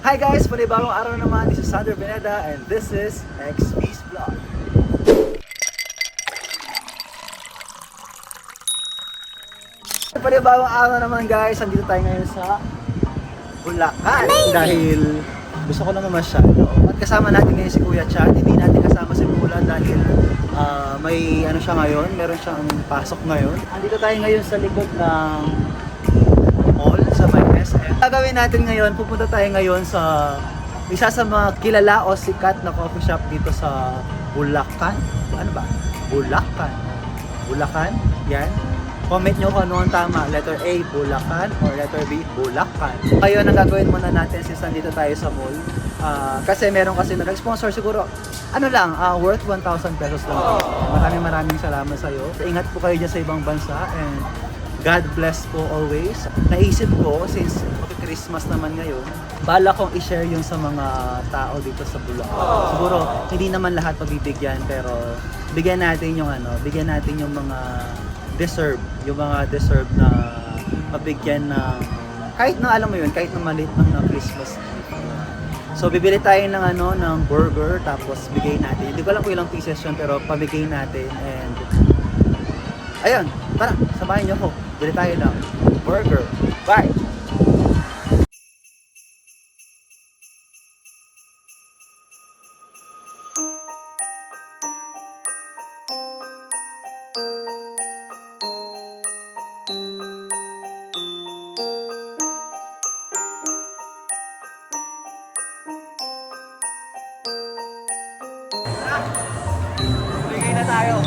Hi guys! Panibagong araw naman. This is Sander Pineda and this is XP's Vlog. Panibagong araw naman guys. Andito tayo ngayon sa Bulacan. Dahil gusto ko naman masyado. At kasama natin ngayon si Kuya Chad. Hindi natin kasama si Mula dahil may ano siya ngayon. Meron siyang pasok ngayon. Andito tayo ngayon sa likod ng mall sa may SM. Gagawin natin ngayon, pupunta tayo ngayon sa isa sa mga kilala o sikat na coffee shop dito sa Bulacan. Ano ba? Bulacan? Yan. Comment nyo kung ano ang tama. Letter A, Bulacan, or letter B, Bulacan. Ngayon, ang gagawin muna natin since nandito tayo sa mall. Kasi meron kasi nag-sponsor siguro. Ano lang, worth 1,000 pesos lang. Maraming salamat sa iyo. Ingat po kayo dyan sa ibang bansa and God bless po always. Naisip ko, since Christmas naman ngayon, bala kong i-share yun sa mga tao dito sa Bulacan. Siguro, hindi naman lahat pabibigyan, pero bigyan natin yung mga deserve na mabigyan ng, kahit na alam mo yun, kahit na maliit na Christmas. So, bibili tayo ng burger, tapos bigay natin. Hindi ko alam kung ilang pieces yun, pero pabigay natin. And ayun, tara, samahin niyo ako. Bili tayo ng burger. Bye! Bigay na tayo.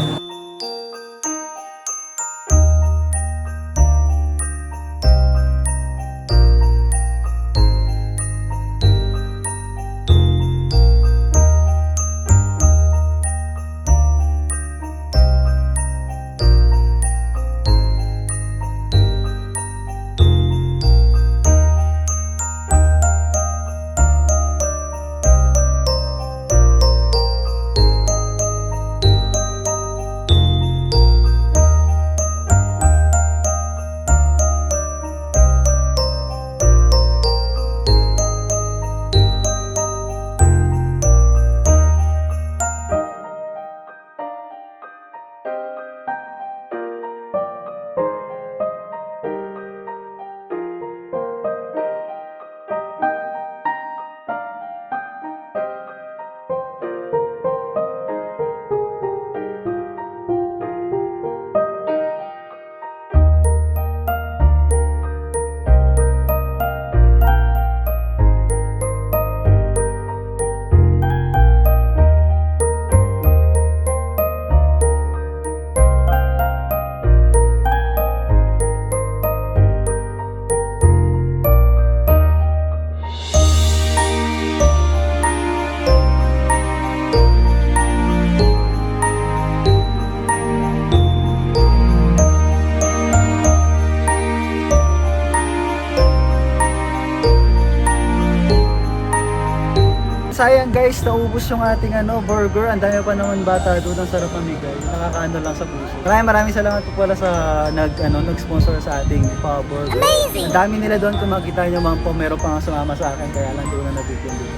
Sayang guys, naubos yung ating burger. Ang dami pa naman bata doon, ang sarap pamigay. Nakakaano lang sa puso. Maraming salamat po pala sa nag-sponsor sa ating burger. Amazing! Ang dami nila doon, kung makita nyo mga po, meron pa nga sumama sa akin, kaya lang doon na nabigyan din.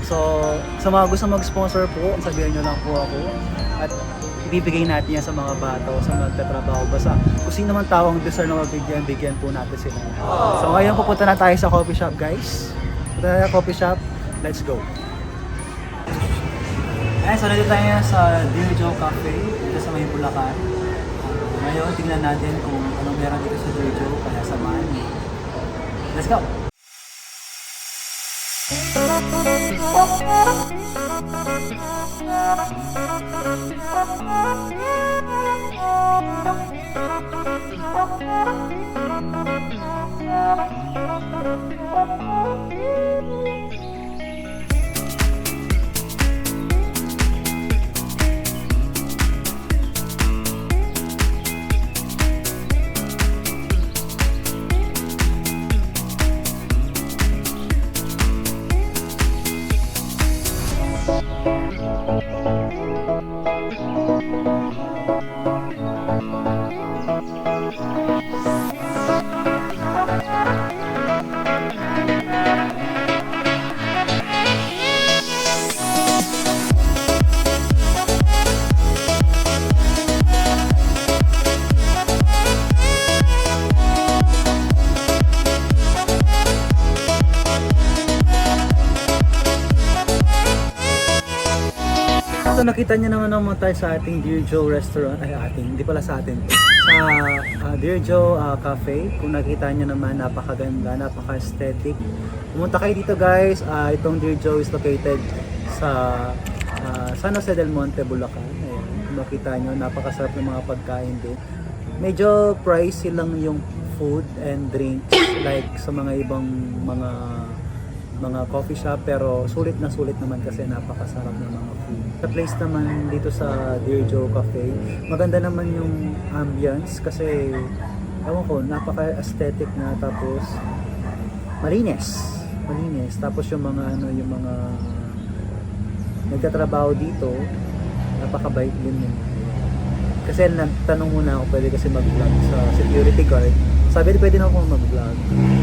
So, sa mga gusto mag-sponsor po, sabihan nyo lang po ako. At ibibigay natin yan sa mga bata o sa mga nagtatrabaho. Basta kung sino man tawang deserve na mabigyan, bigyan po natin sila. So ngayon pupunta na tayo sa coffee shop guys. Punta na tayo coffee shop. Let's go! Ayan, so nandito tayo sa Dear Joe Cafe dito sa may Bulacan. Ngayon, tingnan natin kung anong meron dito sa Dear Joe, kaya samahan niyo. Let's go! nakita niyo naman tayo sa ating Dear Joe restaurant. Ay, hindi pala sa atin. Sa Dear Joe Cafe. Kung nakita niyo naman, napakaganda, napaka-aesthetic. Pumunta kayo dito guys. Itong Dear Joe is located sa San Jose del Monte, Bulacan. Ayan. Kung makita niyo, napakasarap ng mga pagkain din. Medyo pricey lang yung food and drinks like sa mga ibang mga coffee shop, pero sulit naman kasi napakasarap ng mga food. Sa place naman dito sa Dear Joe Cafe, maganda naman yung ambience kasi ewan ko, napaka-aesthetic na, tapos malinis. Tapos yung mga nagtatrabaho dito, napakabait din yun. Kasi nagtanong muna ako, pwede kasi mag-vlog sa security guard. Sabi niya, pwede na ako mag-vlog.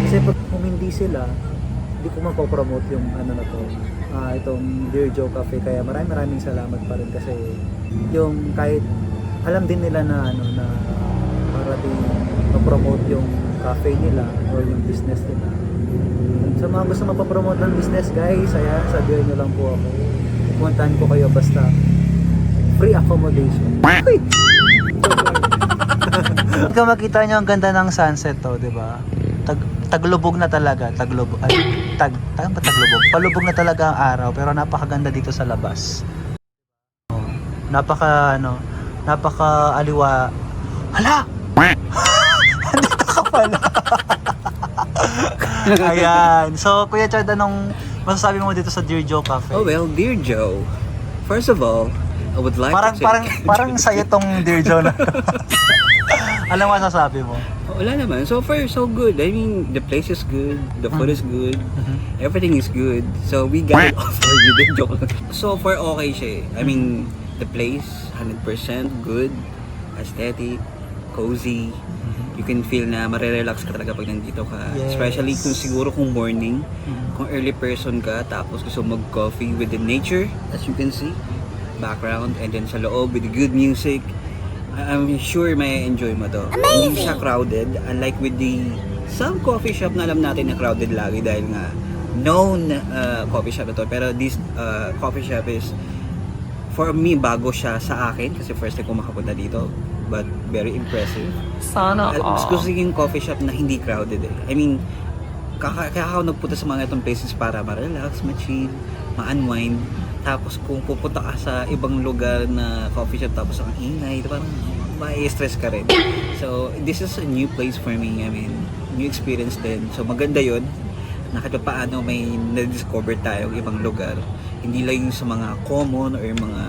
Kasi pag kung hindi sila, hindi ko mapopromote yung na to. Itong Dear Joe Cafe. Kaya maraming salamat pa rin kasi yung kahit alam din nila na na para din ma-promote yung cafe nila or yung business nila. Sa mga gusto mapapromote ng business guys, ayan, sabihin nyo lang po ako. Pupuntahan ko kayo basta free accommodation. Ikaw makita nyo ang ganda ng sunset to, di ba? Taglubog na talaga, taglubog. Palubog na talaga ang araw, pero napakaganda dito sa labas. Napaka aliwa. Hala! Dito ka pala. Ayan. So, Kuya Chad, anong masasabi mo dito sa Dear Joe Cafe? Oh well, Dear Joe, first of all, I would like to say... Parang sa'yo tong Dear Joe na. Ano masasabi mo? Wala naman. So far, so good. I mean, the place is good, the food is good, everything is good. So we got it all for you. Din joke lang. So far, okay siya eh. I mean, the place, 100% good, aesthetic, cozy. You can feel na marirelax ka talaga pag nandito ka. Yes. Especially kung siguro kung morning, kung early person ka, tapos gusto mag-coffee with the nature, as you can see, background, and then sa loob with the good music. I'm sure may enjoy mo to. Amazing! Hindi siya crowded, unlike with the some coffee shop na alam natin na crowded lagi dahil nga known coffee shop ito. Pero this coffee shop is, for me, bago siya sa akin kasi first time ko makapunta dito. But very impressive. Sana all. Mas gusto yung coffee shop na hindi crowded eh. I mean, kaya ako nagpunta sa mga itong places para ma-relax, ma-chill, ma-unwind. Tapos kung pupunta ka sa ibang lugar na coffee shop tapos ang ingay, parang ma-stress ka rin. So, this is a new place for me. I mean, new experience din. So, maganda yun. Na kahit paano may na-discover tayong ibang lugar. Hindi lang yung sa mga common or mga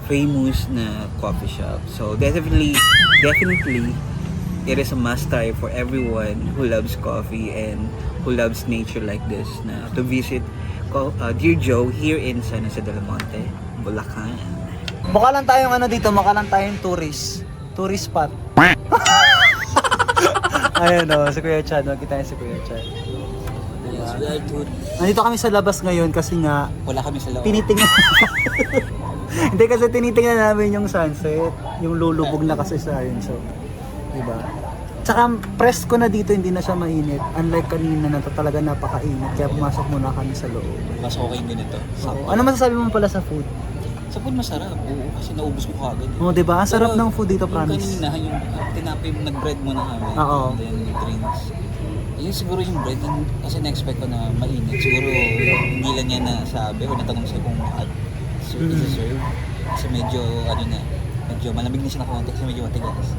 famous na coffee shop. So, definitely, it is a must-try for everyone who loves coffee and who loves nature like this na to visit Dear Joe here in San Jose del Monte, Bulacan. Mukha lang tayong dito, mukha lang tayong tourist spot. Ayun o, si Kuya Chad, kita niyo si Kuya Chad. Yes, we are tourists. Nandito kami sa labas ngayon kasi nga Wala kami sa loob. tinitingnan hindi kasi tinitingnan namin yung sunset, yung lulubog na kasi sa ayun, so diba? Tsaka press ko na dito, hindi na siya mainit. Unlike kanina na talaga napakainit, kaya pumasok muna kami sa loob. Mas okay din ito. Oo. Ano masasabi mo pala sa food? Sa food masarap. Oo, kasi naubos ko kagad. Oo, diba? Ang sarap ng food dito, Yung promise. kanina, yung tinapay mo, nag-bread muna kami. Oo. And then drinks. Yun siguro yung bread, kasi na-expect ko na mainit. Siguro hindi lang niya nasabi o natanong siya kung hot serve. Kasi medyo, medyo malamig na siya na konti kasi medyo matigas.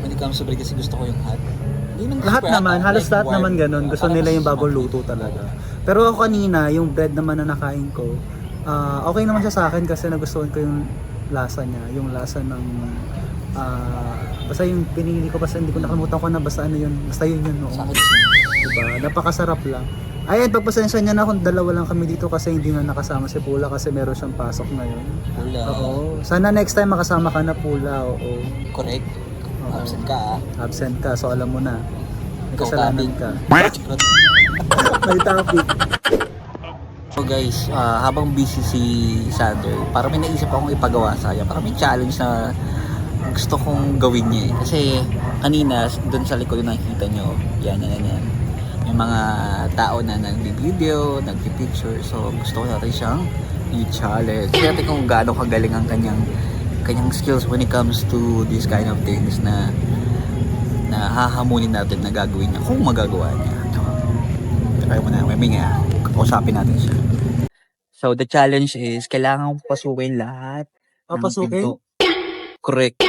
When it comes to bread kasi gusto ko yung hot. Lahat naman, halos lahat warm. naman ganun. Gusto Parang nila yung mas bagong mabilis. luto talaga. Pero ako kanina, yung bread naman na nakain ko, okay naman siya sa akin kasi nagustuhan ko yung lasa niya. Yung lasa ng, basta yung pinili ko, basta hindi ko nakalimutan ko na basta ano yun. Basta yun. No? Sa akin, Diba? Napakasarap lang. Ayan, pagpasensya niya na kung dalawa lang kami dito kasi hindi na nakasama si Pula kasi meron siyang pasok ngayon. Pula. Oo. Sana next time makasama ka na Pula. Oo. Correct. Oo. Absent ka ah. Absent ka, so alam mo na. May Ikaw kasalanan topic. ka. Charot. May topic. So guys, habang busy si Sander, parang may naisip akong ipagawa sa kanya. Parang may challenge na gusto kong gawin niya eh. Kasi kanina, doon sa likod nakikita nyo, yan. Yung mga tao na nag-video, nag-picture. So gusto ko natin siyang i-challenge. Kaya kung gaano kagaling ang kanyang skills when it comes to these kind of things na hahamunin natin na gagawin niya kung magagawa niya. Kaya mo na, may nga, kausapin natin siya. So the challenge is, kailangan pasukin lahat ng pinto. Correct.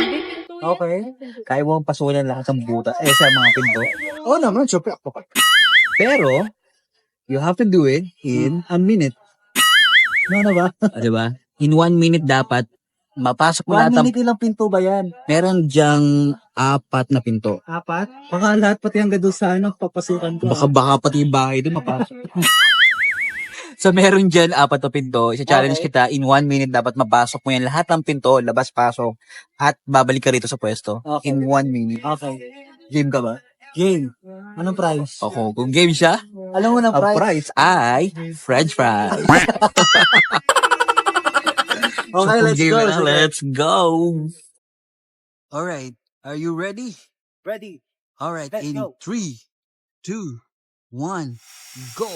Okay. Kaya mo pasukin lahat ng butas, sa mga pinto. Oo naman, syempre ako. Pero, you have to do it in a minute. Ano ba? Diba? In 1 minute dapat, mapasok mo 1 lahat ng... minute ilang pinto ba yan? Meron dyang 4 na pinto. 4? Baka lahat pati hanggang doon sa papasukan ko. Baka pati yung bahay doon mapasok. So meron dyan 4 na pinto. Isa-challenge kita, in 1 minute dapat mapasok mo yan. Lahat ng pinto, labas-pasok. At babalik ka rito sa pwesto. Okay. In 1 minute. Okay. Game ka ba? Game. Anong price? Ako, kung game siya, Alam mo na ang price? price ay French fries. Okay, So, let's game go. na, let's go. Alright, are you ready? Ready. Alright, Let's in go. 3, 2, 1, go.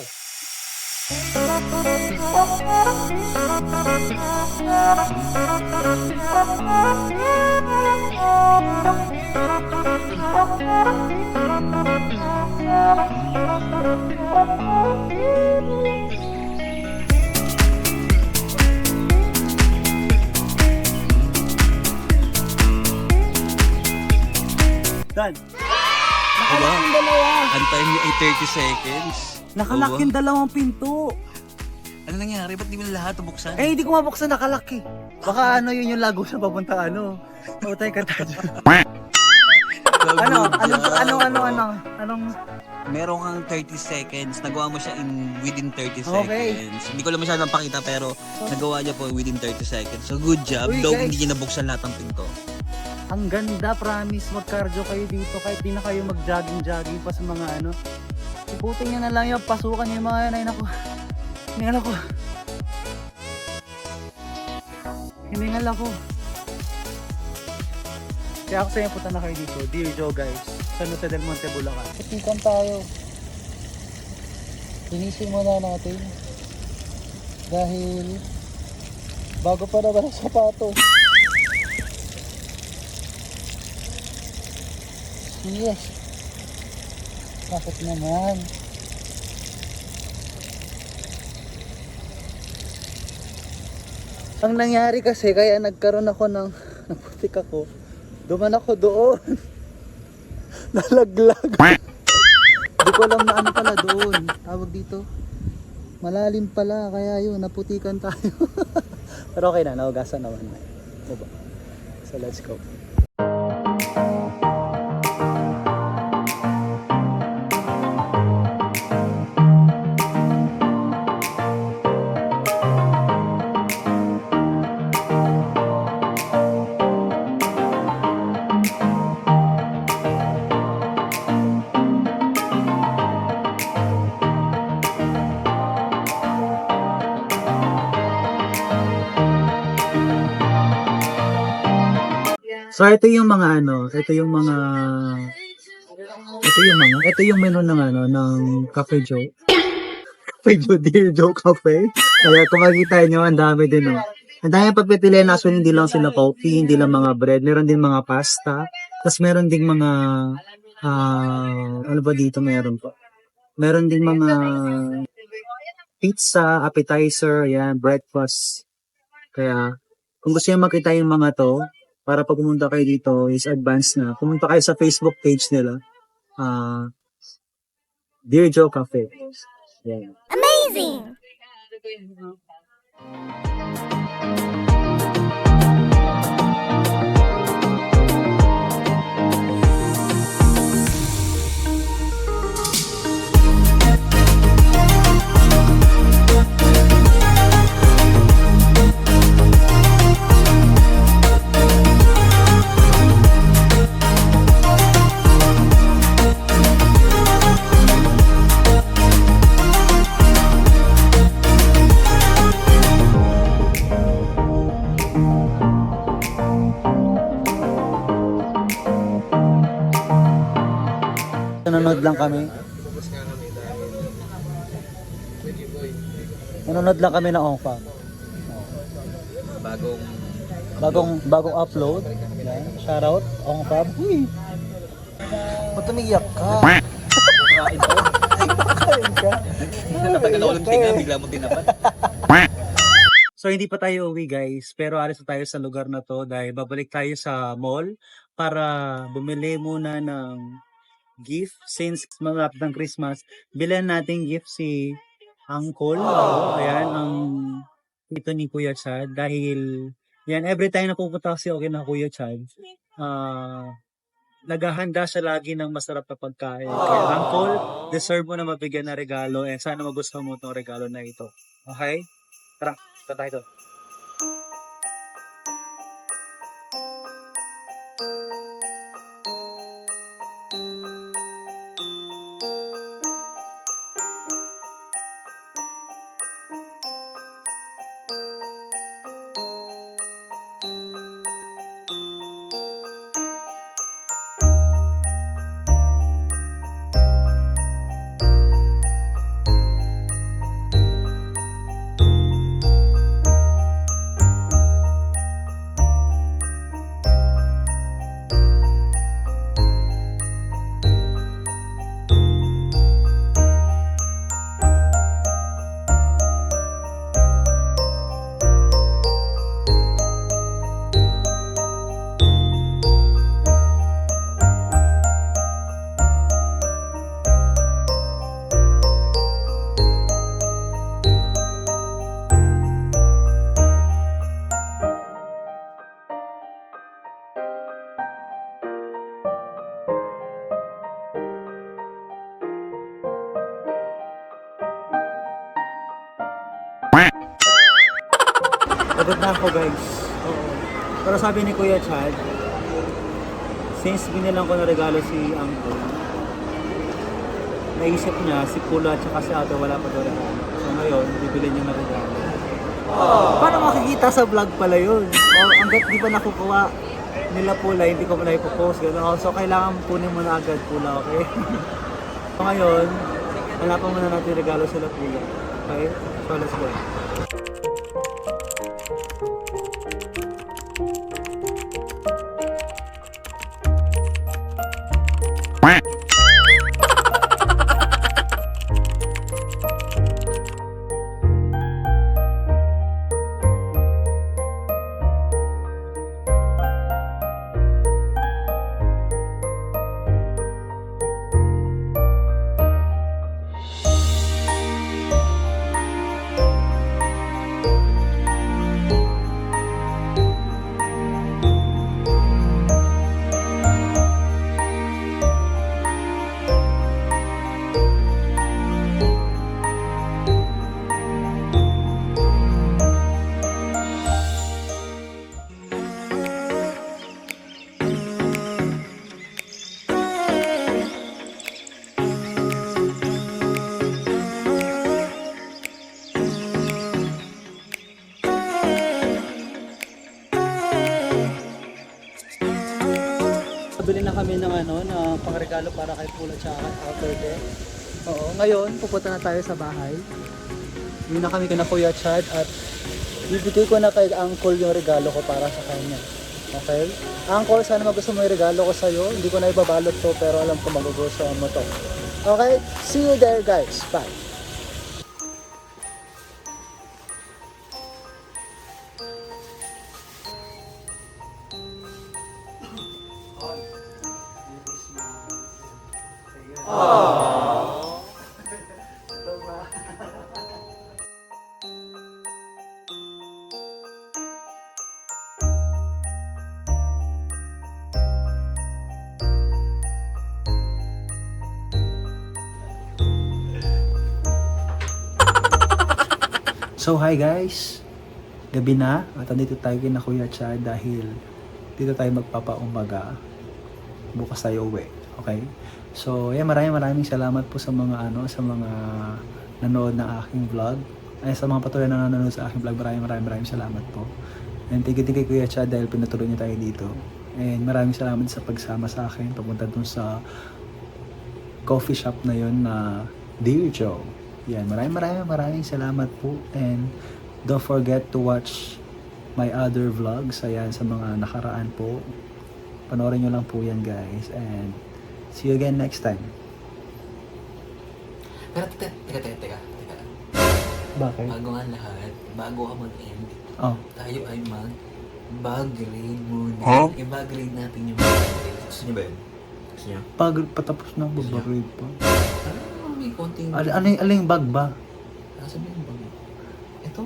Done. Diba? Yung dalawa. Ang time niya ay 30 seconds. Nakalock Diba? yung dalawang pinto. Ano nangyari? Ba't di mo na lahat nabuksan? Eh, hindi ko mabuksan, nakalak eh. Baka ano yun yung lago sa papunta ano. Utay ka tayo. Anong Meron kang 30 seconds. Nagawa mo siya within 30 Okay. seconds. Hindi ko lang masyadong pakita pero nagawa niya po within 30 seconds. So good job. Uy, Though guys. hindi niya nabuksan lahat ng pinto. Ang ganda, promise. Mag-cardio kayo dito kahit di na kayo mag-jogging pa sa mga ano. Iputin nyo na lang yung pasukan yung mga yan. Ay naku. Hiningal ako. Hiningal ako. Kaya ako sa'yo punta na kayo dito. Dear Joe guys. Sa Nusa del Monte, Bulacan. Patikan tayo. Linisin muna natin. Dahil bago pa naman ang sapatos. Yes. Bakit naman? Ang nangyari kasi, kaya nagkaroon ako ng naputik ako. Duman ako doon. Nalaglag. Hindi ko alam na ano pala doon. Tawag dito. Malalim pala, kaya yun, naputikan tayo. Pero okay na, naugasan naman na. Diba? So let's go. So ito yung mga ito yung menu ng ng Cafe Joe. Cafe Joe, Dear Joe Cafe. Kaya kung makikita nyo, ang dami din Ang dami pagpipilian, actually hindi lang sila coffee, hindi lang mga bread, meron din mga pasta. Tapos meron ding mga ano ba dito meron pa? Meron ding mga pizza, appetizer, ayan, breakfast. Kaya kung gusto niyo makita yung mga to, para pag pumunta kayo dito is advance na. Pumunta kayo sa Facebook page nila. Dear Joe Cafe. Yeah. Amazing! Nanonood lang kami. Nanonood lang kami ng Ongfa. bagong upload. Yan. Shoutout, Ong Fab. Uy! Ba't umiiyak ka? Kain ko. Kain ka? Natagal ako ng tinga, bigla mo tinapat. So hindi pa tayo uwi guys, pero alis na tayo sa lugar na to dahil babalik tayo sa mall para bumili muna ng gift since malapit ng Christmas. Bilhan natin gift si Uncle. Ayan, ang tito ni Kuya Chad dahil yan, every time na pupunta kasi ako na Kuya Chad, naghahanda siya lagi ng masarap na pagkain. Kaya Uncle, deserve mo na mabigyan ng regalo and sana magustuhan mo itong regalo na ito. Okay? Tara, ito tayo. Pagod na ako guys. Oo. Pero sabi ni Kuya Chad, since binilang ko na regalo si Uncle, naisip niya si Pula at saka si Ate wala pa daw regalo. So ngayon, bibili niya na regalo. Paano makikita sa vlog pala yun? O hanggat di pa nakukuha nila Pula, hindi ko muna ipopost. So kailangan punin mo na agad Pula, okay? So ngayon, hanapan muna natin regalo sila Pula. Okay? So let's go. Bili na kami ng na pangregalo para kay Pula at kay Outer Deck. Oo, ngayon pupunta na tayo sa bahay. Hindi na kami kina Kuya Chad at bibigay ko na kay Uncle yung regalo ko para sa kanya. Okay? Uncle, sana magustuhan mo yung regalo ko sa'yo. Hindi ko na ibabalot to pero alam ko magugustuhan mo to. Okay? See you there guys. Bye! So hi guys, gabi na at andito tayo kina Kuya Chad dahil dito tayo magpapaumaga, bukas tayo uwi, okay? So yeah, maraming salamat po sa mga sa mga nanood ng aking vlog, ay sa mga patuloy na nanonood sa aking vlog, maraming salamat po. And thank you kay Kuya Chad dahil pinatuloy niya tayo dito. And maraming salamat sa pagsama sa akin papunta dun sa coffee shop na yon na Dear Joe. Yan, maraming salamat po and don't forget to watch my other vlogs. Ayan, sa mga nakaraan po. Panoorin nyo lang po yan, guys. And see you again next time. Pero teka. Bakit? Bago nga lahat, bago ka mag-end, Oh. tayo ay mag-bag grade muna. I-bag grade natin yung bag grade. Gusto niyo ba yun? Gusto niyo? Pag patapos na, mag-grade pa. Ano may konting... Ano yung bag ba? Nasa ba yung bag? Ito.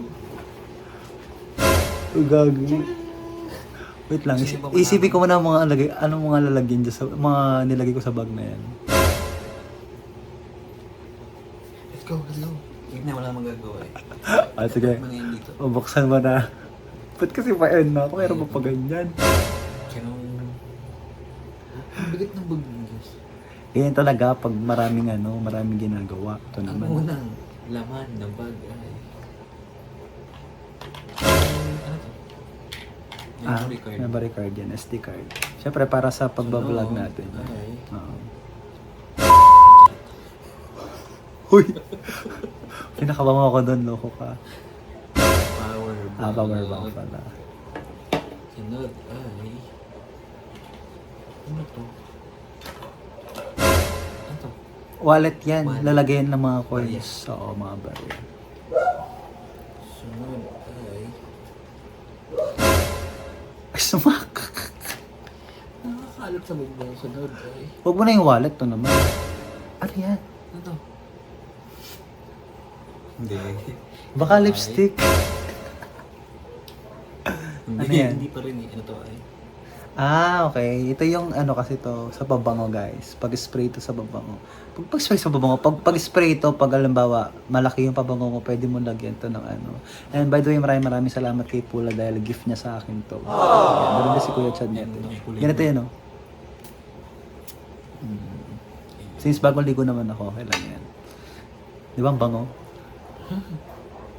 Gagi. Wait lang, Gusto niyo ba isipin ko malaman? muna mga anong mga lalagyan dyan sa, mga nilagay ko sa bag na yan. Let's go. Hindi na wala magagawa eh. Sige. Ano yan dito? O, buksan mo na. Ba't kasi pa-end na ako? Mayroon pa ganyan. Kaya ang bigat ng bag mo, guys. Ganyan talaga pag maraming ginagawa. Ito Ang naman. unang laman ng bag ay... Ano to? Memory card. Memory card yan, SD card. Siyempre, para sa pagbablog natin. Ay. Oo. Uy! Pinakabango ako doon, loko ka. Power bank. Power bank pala. Sunod ay... Ano to? Ano to? Wallet yan, Wallet. lalagyan ng mga Barya. coins. Oo, mga barya. Sunod ay... Ay, sumak! Nakakalat sa bag mo. Sunod ay... Huwag mo na yung wallet to naman. Ano yan? Ano to? Hindi. Baka lipstick. Hindi, Ano yan? hindi pa rin eh. Ano to ay? Okay. Ito yung kasi to sa pabango, guys. Pag-spray to sa pabango. Pag-spray sa pabango, pag-spray to, pag alambawa, malaki yung pabango mo, pwede mo lagyan to ng ano. And by the way, maraming salamat kay Pula dahil gift niya sa akin to. Yan, si Kuya Chad nito. Ganito yan, no? Since bagong ligo naman ako, okay lang yan. Di ba ang bango?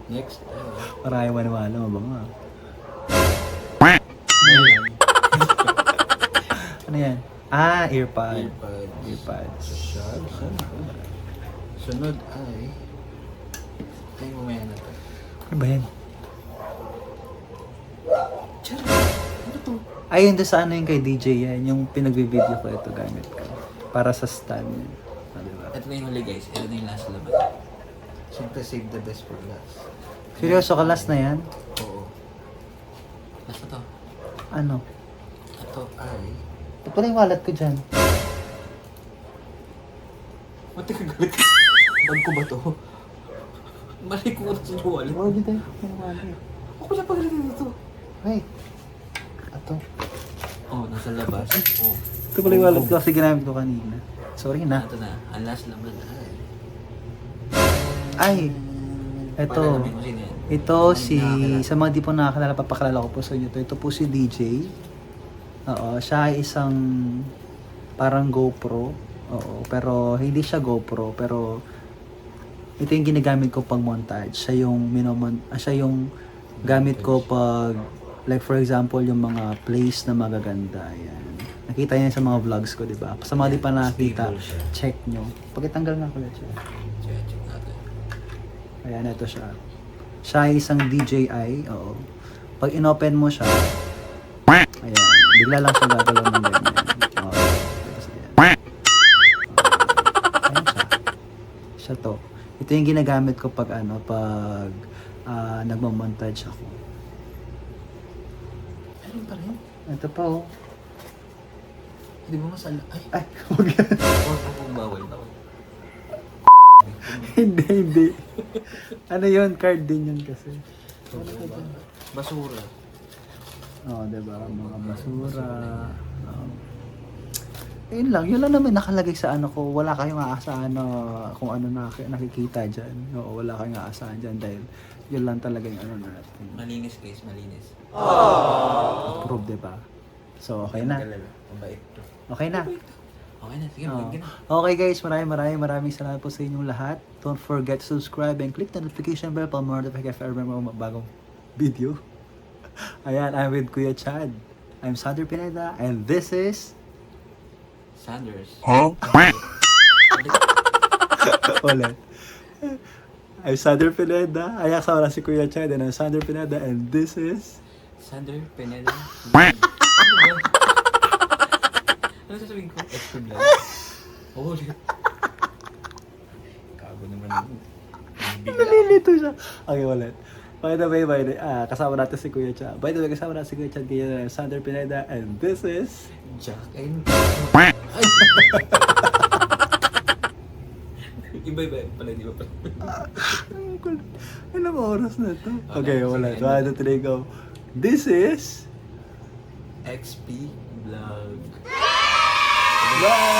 Next Marami maniwala, mabango. Ano yan? Earpod. Earpods. Sunod ay... Tayo mamaya na to. Ano ba yan? Tiyara! Ano to? Ayun doon sa ano yung kay DJ yan, yung pinag-video ko ito gamit ko. Para sa stand yan. Diba? Ito na yung huli guys. Ito na yung last laman. Siyempre save the best for last. Seryoso ka, last na yan? Oo. Last na to. Ano? Ito ay... Ito pala yung wallet ko dyan. Mati ka galit. Bag ko ba to? Mali ko na sa wallet. Oh, dito yung wallet. Ako na pagalit dito. Wait. Ito. Oh, nasa labas. Oh. Ito pala yung wallet ko kasi ginamit ko kanina. Sorry na. Ito na. Ang last laman ay... Ay! Ito. Para namin kung sino yan. Ito si... Sa mga di po nakakilala, papakilala ko po sa inyo to. Ito po si DJ. Oo, siya ay isang parang GoPro. Oo, pero hindi siya GoPro, pero ito yung ginagamit ko pag montage. Siya yung gamit ko pag like for example yung mga place na magaganda. Yan. Nakita niyo sa mga vlogs ko, di ba? Sa mga di pa nakita, check nyo. Pagkitanggal nga ko lang siya. Check natin. Ayan, ito siya. Siya ay isang DJI, oo. Pag inopen mo siya, ayan, bigla lang siya gagalaw ng ganyan. Oo. Tapos ayan. Ayan siya. Siya to. Ito yung ginagamit ko pag nagmamontage ako. Meron pa rin. Ito pa, oh. Hindi mo masala. Ay, Ay, huwag yan. huwag bawal daw. Hindi. Ano yun? Card din yun kasi. Basura. Oo, diba? Mga basura. Yun lang naman nakalagay sa ano ko. Wala kayong aasahan na kung ano nakikita dyan. Oo, wala kayong aasahan dyan dahil yun lang talaga yung ano natin. Malinis guys, malinis. Approve, diba? So, okay na. Mabait. Okay na. Okay na, sige, Oo. magiging na. Okay guys, maraming salamat po sa inyong lahat. Don't forget to subscribe and click the notification bell para more notification if ever may mga bagong video. Ayan, I'm with Kuya Chad. I'm Sander Pineda and this is... Sanders. Ulit. I'm Sander Pineda. Ayan, kasama na si Kuya Chad and I'm Sander Pineda and this is... Sander Pineda. Ano ba? Ano sasabihin ko? Extra vlog? Oh, ulit. Kago naman ako. Nalilito siya. Okay, ulit. By the way, kasama natin si Kuya Chan. By the way, kasama natin si Kuya Chan, kaya Sander Pineda, and this is... Jack and... Iba-iba pala, di ba pala? Ilang oras na ito? Okay, Okay, wala. sige. 1, 2, 3, go. This is... XP Vlog. Bye!